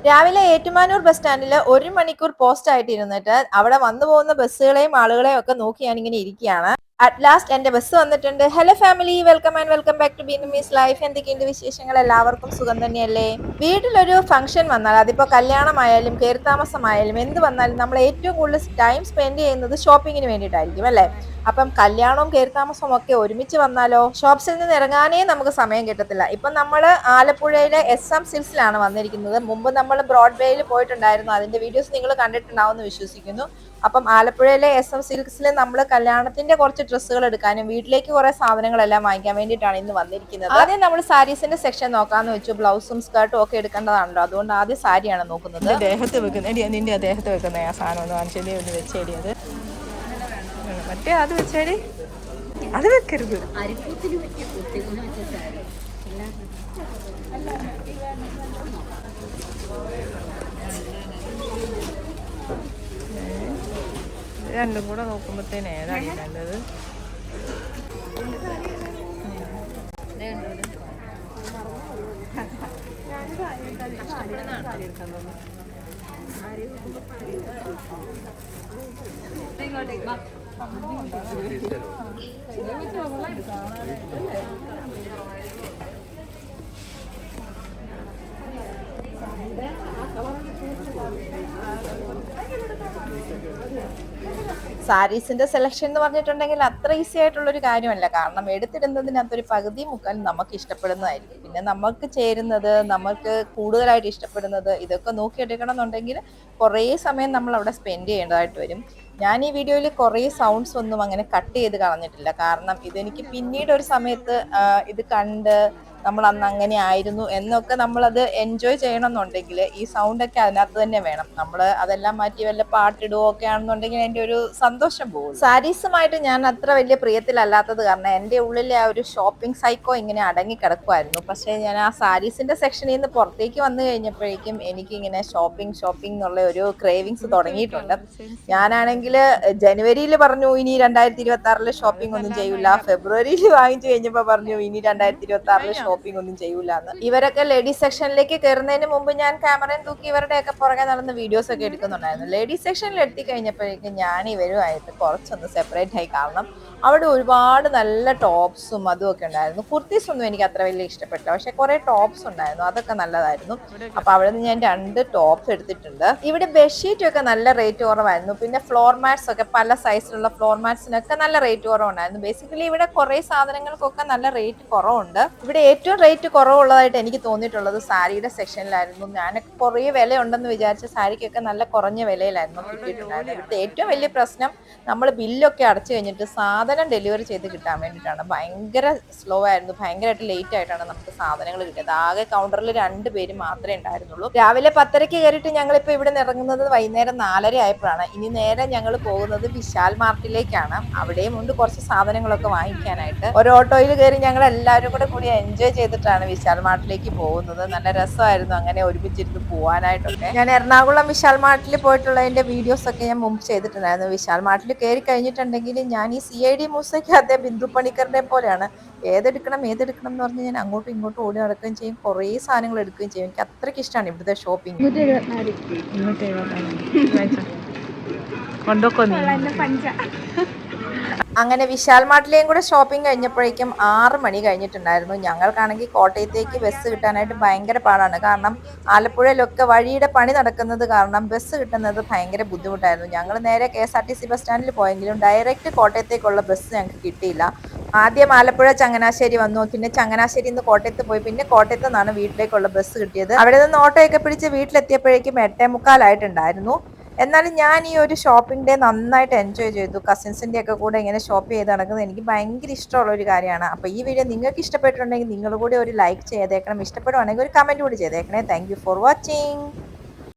രാവിലെ ഏറ്റുമാനൂർ ബസ് സ്റ്റാൻഡിൽ 1 മണിക്കൂർ പോസ്റ്റ് ആയിട്ട് ഇരുന്നിട്ട് അവിടെ വന്നു പോകുന്ന ബസ്സുകളെയും ആളുകളെയും ഒക്കെ നോക്കി ഞാനിങ്ങനെ ഇരിക്കുകയാണ്. അറ്റ് ലാസ്റ്റ് എന്റെ ബസ് വന്നിട്ടുണ്ട്. Hello family, welcome and welcome back to Beenamees life. എന്തൊക്കെയുണ്ട് വിശേഷങ്ങൾ? എല്ലാവർക്കും സുഖം തന്നെയല്ലേ? വീട്ടിലൊരു ഫംഗ്ഷൻ വന്നാൽ, അതിപ്പോ കല്യാണമായാലും കയറിത്താമസമായാലും എന്ത് വന്നാലും നമ്മൾ ഏറ്റവും കൂടുതൽ ടൈം സ്പെൻഡ് ചെയ്യുന്നത് ഷോപ്പിങ്ങിന് വേണ്ടിയിട്ടായിരിക്കും അല്ലേ? അപ്പം കല്യാണവും കയറിത്താമസവും ഒക്കെ ഒരുമിച്ച് വന്നാലോ, ഷോപ്സിൽ നിന്ന് ഇറങ്ങാനേ നമുക്ക് സമയം കിട്ടത്തില്ല. ഇപ്പൊ നമ്മൾ ആലപ്പുഴയിലെ SM സിൽസിലാണ് വന്നിരിക്കുന്നത്. മുമ്പ് നമ്മൾ ബ്രോഡ്വേയിൽ പോയിട്ടുണ്ടായിരുന്നു, അതിന്റെ വീഡിയോസ് നിങ്ങൾ കണ്ടിട്ടുണ്ടാവുമെന്ന് വിശ്വസിക്കുന്നു. അപ്പം ആലപ്പുഴയിലെ SM സിൽക്സിൽ നമ്മൾ കല്യാണത്തിന്റെ കുറച്ച് ഡ്രസ്സുകൾ എടുക്കാനും വീട്ടിലേക്ക് കുറെ സാധനങ്ങളെല്ലാം വാങ്ങിക്കാൻ വേണ്ടിയിട്ടാണ് ഇന്ന് വന്നിരിക്കുന്നത്. ആദ്യം നമ്മൾ സാരീസിന്റെ സെക്ഷൻ നോക്കാന്ന് വെച്ചു. ബ്ലൗസും സ്കേർട്ടും ഒക്കെ എടുക്കേണ്ടതാണല്ലോ, അതുകൊണ്ട് ആദ്യം സാരിയാണ് നോക്കുന്നത്. ദേഹത്ത് വെക്കുന്ന നിന്റെ ദേഹത്ത് വെക്കുന്ന ആ സാധനം ഒന്ന് കാണിച്ചേടി, ഒന്ന് വെച്ചേടി. അത് മറ്റേ അത് വെച്ചേടി, അത് വെക്കരുത്. രണ്ടും കൂടെ നോക്കുമ്പോഴത്തേന് ഏതാണ് നല്ലത്? സാരീസിന്റെ സെലക്ഷൻ എന്ന് പറഞ്ഞിട്ടുണ്ടെങ്കിൽ അത്ര ഈസി ആയിട്ടുള്ള ഒരു കാര്യമല്ല. കാരണം എടുത്തിടുന്നതിനകത്തൊരു പകുതി മുക്കാൽ നമുക്ക് ഇഷ്ടപ്പെടുന്നതായിരിക്കും. പിന്നെ നമുക്ക് ചേരുന്നത്, നമുക്ക് കൂടുതലായിട്ട് ഇഷ്ടപ്പെടുന്നത്, ഇതൊക്കെ നോക്കിയെടുക്കണം എന്നുണ്ടെങ്കിൽ കുറേ സമയം നമ്മൾ അവിടെ സ്പെൻഡ് ചെയ്യേണ്ടതായിട്ട് വരും. ഞാൻ ഈ വീഡിയോയിൽ കുറേ സൗണ്ട്സ് ഒന്നും അങ്ങനെ കട്ട് ചെയ്ത് കളഞ്ഞിട്ടില്ല. കാരണം ഇതെനിക്ക് പിന്നീട് ഒരു സമയത്ത് ഇത് കണ്ട് നമ്മൾ അന്ന് അങ്ങനെ ആയിരുന്നു എന്നൊക്കെ നമ്മളത് എൻജോയ് ചെയ്യണം എന്നുണ്ടെങ്കിൽ ഈ സൗണ്ട് ഒക്കെ അതിനകത്ത് തന്നെ വേണം. നമ്മൾ അതെല്ലാം മാറ്റി വല്ല പാട്ടിടുകയോ ഒക്കെ ആണെന്നുണ്ടെങ്കിൽ എൻ്റെ ഒരു സന്തോഷം പോകും. സാരീസുമായിട്ട് ഞാൻ അത്ര വലിയ പ്രിയത്തിലല്ലാത്തത് കാരണം എൻ്റെ ഉള്ളിലെ ആ ഒരു ഷോപ്പിംഗ് സൈക്കോ ഇങ്ങനെ അടങ്ങി കിടക്കുമായിരുന്നു. പക്ഷേ ഞാൻ ആ സാരീസിന്റെ സെക്ഷനിൽ നിന്ന് പുറത്തേക്ക് വന്നു കഴിഞ്ഞപ്പോഴേക്കും എനിക്കിങ്ങനെ ഷോപ്പിംഗ് എന്നുള്ള ഒരു ക്രേവിങ്സ് തുടങ്ങിയിട്ടുണ്ട്. ഞാനാണെങ്കിൽ ജനുവരിയിൽ പറഞ്ഞു ഇനി 2026 ഷോപ്പിംഗ് ഒന്നും ചെയ്യൂല. ഫെബ്രുവരിയിൽ വാങ്ങിച്ചു കഴിഞ്ഞപ്പോൾ പറഞ്ഞു ഇനി 2026 ഷോപ്പിംഗ് ഒന്നും ചെയ്യൂല എന്ന്. ഇവരൊക്കെ ലേഡീസ് സെക്ഷനിലേക്ക് കയറുന്നതിന് മുമ്പ് ഞാൻ ക്യാമറയും തൂക്കി ഇവരുടെയൊക്കെ പുറകെ നടന്ന് വീഡിയോസ് ഒക്കെ എടുക്കുന്നുണ്ടായിരുന്നു. ലേഡീസ് സെക്ഷനിൽ എത്തി കഴിഞ്ഞപ്പോഴേക്കും ഞാൻ ഇവരുമായിട്ട് കുറച്ചൊന്ന് സെപ്പറേറ്റ് ആയി. കാരണം അവിടെ ഒരുപാട് നല്ല ടോപ്സും അതും ഒക്കെ ഉണ്ടായിരുന്നു. കുർത്തീസ് ഒന്നും എനിക്ക് അത്ര വലിയ ഇഷ്ടപ്പെട്ടില്ല, പക്ഷെ കുറെ ടോപ്സ് ഉണ്ടായിരുന്നു, അതൊക്കെ നല്ലതായിരുന്നു. അപ്പൊ അവിടെ നിന്ന് ഞാൻ 2 ടോപ്സ് എടുത്തിട്ടുണ്ട്. ഇവിടെ ബെഡ്ഷീറ്റും ഒക്കെ നല്ല റേറ്റ് കുറവായിരുന്നു. പിന്നെ ഫ്ലോർ മാറ്റ്സ് ഒക്കെ പല സൈസിലുള്ള ഫ്ലോർ മാറ്റ്സിനൊക്കെ നല്ല റേറ്റ് കുറവുണ്ടായിരുന്നു. ബേസിക്കലി ഇവിടെ കുറെ സാധനങ്ങൾക്കൊക്കെ നല്ല റേറ്റ് കുറവുണ്ട്. ഇവിടെ ഏറ്റവും റേറ്റ് കുറവുള്ളതായിട്ട് എനിക്ക് തോന്നിയിട്ടുള്ളത് സാരിയുടെ സെക്ഷനിലായിരുന്നു. ഞാനൊക്കെ കുറേ വില ഉണ്ടെന്ന് വിചാരിച്ച സാരിക്കൊക്കെ നല്ല കുറഞ്ഞ വിലയിലായിരുന്നു കിട്ടിയിട്ടുണ്ടായിരുന്നത്. ഇവിടുത്തെ ഏറ്റവും വലിയ പ്രശ്നം നമ്മൾ ബില്ലൊക്കെ അടച്ചു കഴിഞ്ഞിട്ട് സാധനം ഡെലിവറി ചെയ്ത് കിട്ടാൻ വേണ്ടിയിട്ടാണ്. ഭയങ്കര സ്ലോ ആയിരുന്നു, ഭയങ്കരമായിട്ട് ലേറ്റ് ആയിട്ടാണ് നമുക്ക് സാധനങ്ങൾ കിട്ടിയത്. ആകെ കൗണ്ടറിൽ 2 പേര് മാത്രമേ ഉണ്ടായിരുന്നുള്ളൂ. രാവിലെ 10:30 കയറിയിട്ട് ഞങ്ങളിപ്പോൾ ഇവിടെ നിന്ന് ഇറങ്ങുന്നത് വൈകുന്നേരം 4:30 ആയപ്പോഴാണ്. ഇനി നേരെ ഞങ്ങൾ പോകുന്നത് വിശാൽ മാർട്ടിലേക്കാണ്. അവിടെയും ഉണ്ട് കുറച്ച് സാധനങ്ങളൊക്കെ വാങ്ങിക്കാനായിട്ട്. ഒരു ഓട്ടോയിൽ കയറി ഞങ്ങൾ എല്ലാവരും കൂടി എൻജോയ് ചെയ്തിട്ടാണ് വിശാൽ മാർട്ടിലേക്ക് പോകുന്നത്. നല്ല രസമായിരുന്നു അങ്ങനെ ഒരുമിച്ചിരുന്ന് പോകാനായിട്ടൊക്കെ. ഞാൻ എറണാകുളം വിശാൽ മാർട്ടിൽ പോയിട്ടുള്ളതിന്റെ വീഡിയോസ് ഒക്കെ ഞാൻ മുമ്പ് ചെയ്തിട്ടുണ്ടായിരുന്നു. വിശാൽ മാർട്ടിൽ കയറി കഴിഞ്ഞിട്ടുണ്ടെങ്കിൽ ഞാൻ ഈ CID മൂസയ്ക്കകത്തെ ബിന്ദു പണിക്കറിനെ പോലെയാണ്. ഏതെടുക്കണം എന്ന് പറഞ്ഞ് ഞാൻ അങ്ങോട്ടും ഇങ്ങോട്ടും ഓടി നടക്കുകയും ചെയ്യും, കുറേ സാധനങ്ങൾ എടുക്കുകയും ചെയ്യും. എനിക്ക് അത്രയ്ക്ക് ഇഷ്ടമാണ് ഇവിടുത്തെ ഷോപ്പിംഗ്. അങ്ങനെ വിശാൽ മാർട്ടിലെയും കൂടെ ഷോപ്പിംഗ് കഴിഞ്ഞപ്പോഴേക്കും 6 മണി കഴിഞ്ഞിട്ടുണ്ടായിരുന്നു. ഞങ്ങൾക്കാണെങ്കിൽ കോട്ടയത്തേക്ക് ബസ് കിട്ടാനായിട്ട് ഭയങ്കര പാടാണ്. കാരണം ആലപ്പുഴയിലൊക്കെ വഴിയുടെ പണി നടക്കുന്നത് കാരണം ബസ് കിട്ടുന്നത് ഭയങ്കര ബുദ്ധിമുട്ടായിരുന്നു. ഞങ്ങൾ നേരെ KSRTC ബസ് സ്റ്റാൻഡിൽ പോയെങ്കിലും ഡയറക്റ്റ് കോട്ടയത്തേക്കുള്ള ബസ് ഞങ്ങൾക്ക് കിട്ടിയില്ല. ആദ്യം ആലപ്പുഴ ചങ്ങനാശ്ശേരി വന്നു, പിന്നെ ചങ്ങനാശ്ശേരിയിൽ നിന്ന് കോട്ടയത്ത് പോയി, പിന്നെ കോട്ടയത്ത് നിന്നാണ് വീട്ടിലേക്കുള്ള ബസ് കിട്ടിയത്. അവിടെ നിന്ന് ഓട്ടോയൊക്കെ പിടിച്ച് വീട്ടിലെത്തിയപ്പോഴേക്കും 8:45 ആയിട്ടുണ്ടായിരുന്നു. എന്നാലും ഞാൻ ഈ ഒരു ഷോപ്പിംഗ് ഡേ നന്നായിട്ട് എൻജോയ് ചെയ്തു. കസിൻസിൻ്റെ ഒക്കെ കൂടെ ഇങ്ങനെ ഷോപ്പ് ചെയ്ത് നടക്കുന്നത് എനിക്ക് ഭയങ്കര ഇഷ്ടമുള്ള ഒരു കാര്യമാണ്. അപ്പോൾ ഈ വീഡിയോ നിങ്ങൾക്ക് ഇഷ്ടപ്പെട്ടിട്ടുണ്ടെങ്കിൽ നിങ്ങൾ കൂടി ഒരു ലൈക്ക് ചെയ്തേക്കണം. ഇഷ്ടപ്പെടുവാണെങ്കിൽ ഒരു കമൻറ്റ് കൂടി ചെയ്തേക്കണേ. Thank you for watching.